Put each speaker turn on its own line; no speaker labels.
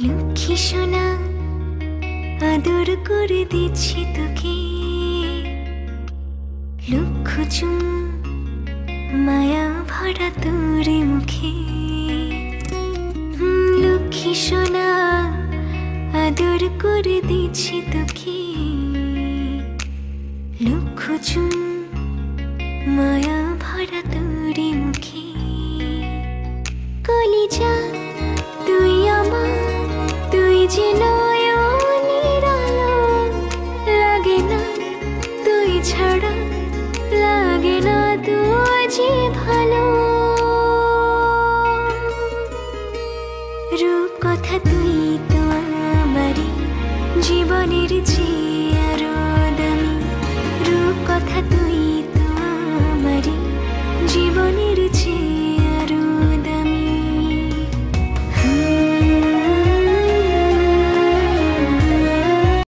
লক্ষ্মী সোনা আদর করে দিচ্ছি তোকে, লক্ষ চুম মায়া ভরা তোর মুখে। লক্ষ্মী সোনা আদর করে দিচ্ছি তোকে, লক্ষ চুম মায়া ভরা তোর মুখে। কলিজা তুই আমার, তুই যে নয়নের আলো, লাগে না তুই ছাড়া, লাগে না তুই যে ভালো। রূপ কথা তুই তো আমারই জীবনের চেয়ে আরো